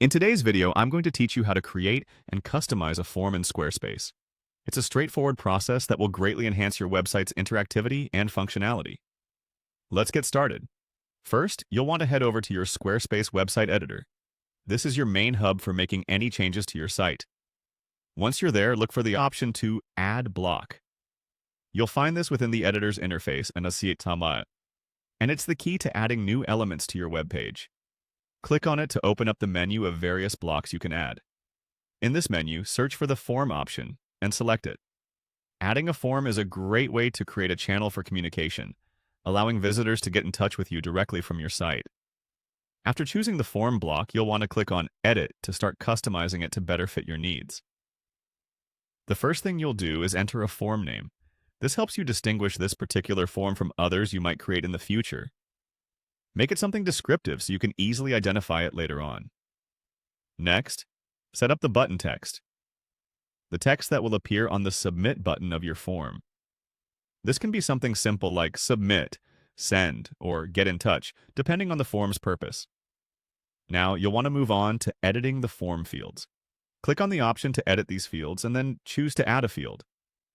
In today's video, I'm going to teach you how to create and customize a form in Squarespace. It's a straightforward process that will greatly enhance your website's interactivity and functionality. Let's get started. First, you'll want to head over to your Squarespace website editor. This is your main hub for making any changes to your site. Once you're there, look for the option to Add Block. You'll find this within the editor's interface and it's the key to adding new elements to your web page. Click on it to open up the menu of various blocks you can add. In this menu, search for the Form option and select it. Adding a form is a great way to create a channel for communication, allowing visitors to get in touch with you directly from your site. After choosing the Form block, you'll want to click on Edit to start customizing it to better fit your needs. The first thing you'll do is enter a form name. This helps you distinguish this particular form from others you might create in the future. Make it something descriptive so you can easily identify it later on. Next, set up the button text, the text that will appear on the Submit button of your form. This can be something simple like Submit, Send, or Get in Touch, depending on the form's purpose. Now, you'll want to move on to editing the form fields. Click on the option to edit these fields and then choose to add a field.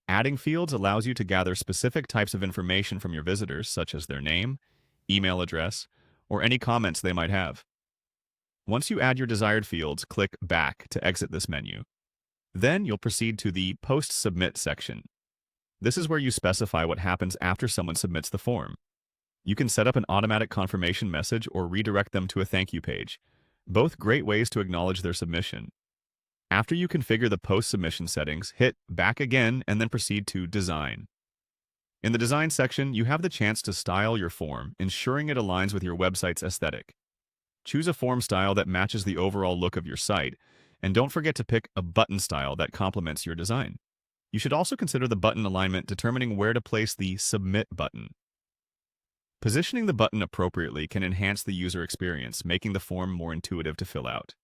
Adding fields allows you to gather specific types of information from your visitors, such as their name, email address, or any comments they might have. Once you add your desired fields, click Back to exit this menu. Then you'll proceed to the Post Submit section. This is where you specify what happens after someone submits the form. You can set up an automatic confirmation message or redirect them to a thank you page, both great ways to acknowledge their submission. After you configure the post-submission settings, hit Back again and then proceed to Design. In the Design section, you have the chance to style your form, ensuring it aligns with your website's aesthetic. Choose a form style that matches the overall look of your site, and don't forget to pick a button style that complements your design. You should also consider the button alignment, determining where to place the Submit button. Positioning the button appropriately can enhance the user experience, making the form more intuitive to fill out.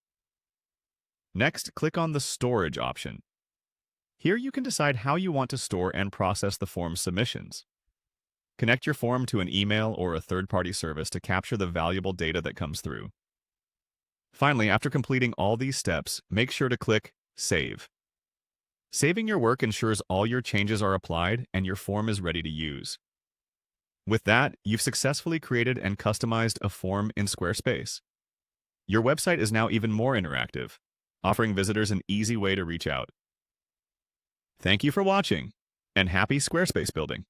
Next, click on the Storage option. Here you can decide how you want to store and process the form's submissions. Connect your form to an email or a third-party service to capture the valuable data that comes through. Finally, after completing all these steps, make sure to click Save. Saving your work ensures all your changes are applied and your form is ready to use. With that, you've successfully created and customized a form in Squarespace. Your website is now even more interactive, offering visitors an easy way to reach out. Thank you for watching, and happy Squarespace building!